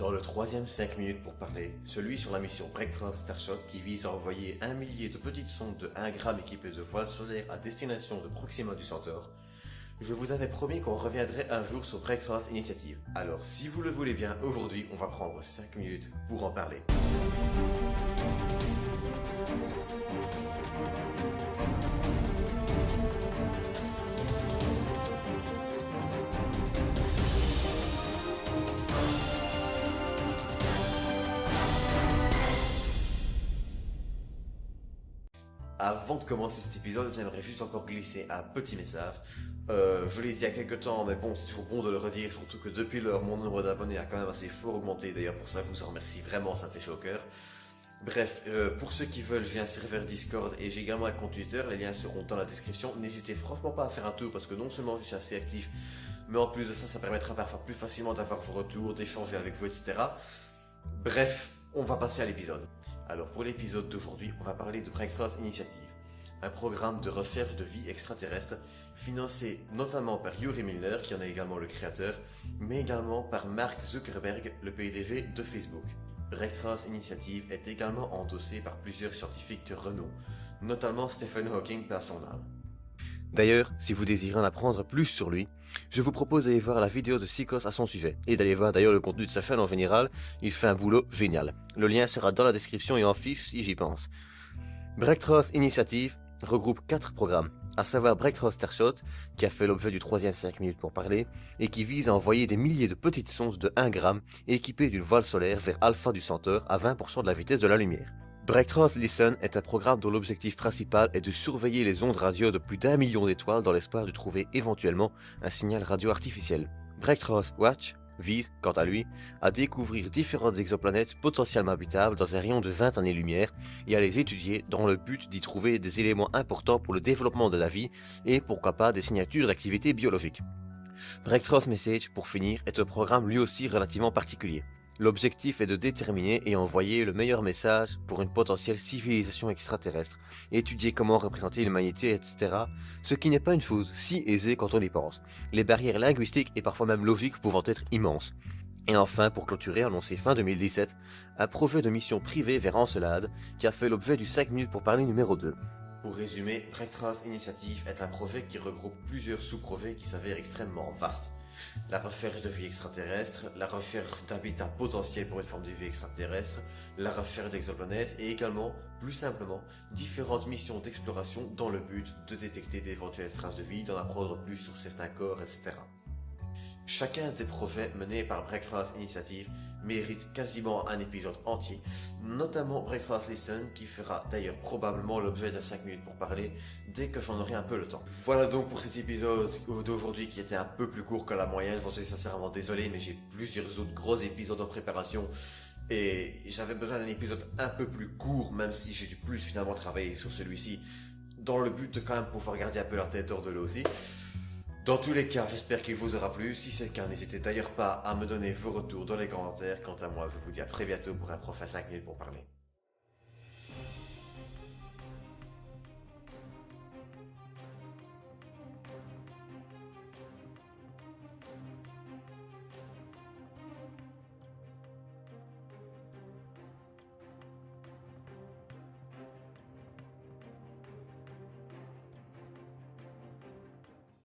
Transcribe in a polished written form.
Dans le troisième 5 minutes pour parler, celui sur la mission Breakfast Starshot qui vise à envoyer 1 millier de petites sondes de 1 gramme équipées de voiles solaires à destination de Proxima du Centaure, je vous avais promis qu'on reviendrait un jour sur Breakfast Initiative. Alors si vous le voulez bien, aujourd'hui on va prendre 5 minutes pour en parler. Avant de commencer cet épisode, j'aimerais juste encore glisser un petit message. Je l'ai dit il y a quelques temps, mais bon, c'est toujours bon de le redire, surtout que depuis lors, mon nombre d'abonnés a quand même assez fort augmenté. D'ailleurs, pour ça, je vous en remercie vraiment, ça me fait chaud au cœur. Bref, pour ceux qui veulent, j'ai un serveur Discord et j'ai également un compte Twitter, les liens seront dans la description. N'hésitez franchement pas à faire un tour parce que non seulement je suis assez actif, mais en plus de ça, ça permettra parfois plus facilement d'avoir vos retours, d'échanger avec vous, etc. Bref, on va passer à l'épisode. Alors pour l'épisode d'aujourd'hui, on va parler de Breakfast Initiative, un programme de recherche de vie extraterrestre financé notamment par Yuri Milner, qui en est également le créateur, mais également par Mark Zuckerberg, le PDG de Facebook. Breakfast Initiative est également endossé par plusieurs scientifiques de renom, notamment Stephen Hawking par son âme. D'ailleurs, si vous désirez en apprendre plus sur lui, je vous propose d'aller voir la vidéo de Sikos à son sujet, et d'aller voir d'ailleurs le contenu de sa chaîne en général, il fait un boulot génial. Le lien sera dans la description et en fiche si j'y pense. Breakthrough Initiative regroupe 4 programmes, à savoir Breakthrough Starshot, qui a fait l'objet du troisième 5 minutes pour parler, et qui vise à envoyer des milliers de petites sondes de 1 gramme équipées d'une voile solaire vers Alpha du Centaure à 20% de la vitesse de la lumière. Breakthrough Listen est un programme dont l'objectif principal est de surveiller les ondes radio de plus d'1 million d'étoiles dans l'espoir de trouver éventuellement un signal radio artificiel. Breakthrough Watch vise, quant à lui, à découvrir différentes exoplanètes potentiellement habitables dans un rayon de 20 années-lumière et à les étudier dans le but d'y trouver des éléments importants pour le développement de la vie et pourquoi pas des signatures d'activité biologique. Breakthrough Message, pour finir, est un programme lui aussi relativement particulier. L'objectif est de déterminer et envoyer le meilleur message pour une potentielle civilisation extraterrestre, étudier comment représenter l'humanité, etc. Ce qui n'est pas une chose si aisée quand on y pense, les barrières linguistiques et parfois même logiques pouvant être immenses. Et enfin, pour clôturer, annoncé fin 2017, un projet de mission privée vers Encelade qui a fait l'objet du 5 minutes pour parler numéro 2. Pour résumer, Breakthrough Initiative est un projet qui regroupe plusieurs sous-projets qui s'avèrent extrêmement vastes. La recherche de vie extraterrestre, la recherche d'habitat potentiel pour une forme de vie extraterrestre, la recherche d'exoplanètes et également, plus simplement, différentes missions d'exploration dans le but de détecter d'éventuelles traces de vie, d'en apprendre plus sur certains corps, etc. Chacun des projets menés par Breakfast Initiative mérite quasiment un épisode entier, notamment Breakfast Listen qui fera d'ailleurs probablement l'objet de 5 minutes pour parler dès que j'en aurai un peu le temps. Voilà donc pour cet épisode d'aujourd'hui qui était un peu plus court que la moyenne, j'en suis sincèrement désolé mais j'ai plusieurs autres gros épisodes en préparation et j'avais besoin d'un épisode un peu plus court même si j'ai dû plus finalement travailler sur celui-ci dans le but de quand même pouvoir garder un peu la tête hors de l'eau aussi. Dans tous les cas, j'espère qu'il vous aura plu. Si c'est le cas, n'hésitez d'ailleurs pas à me donner vos retours dans les commentaires. Quant à moi, je vous dis à très bientôt pour un prochain 5 minutes pour parler.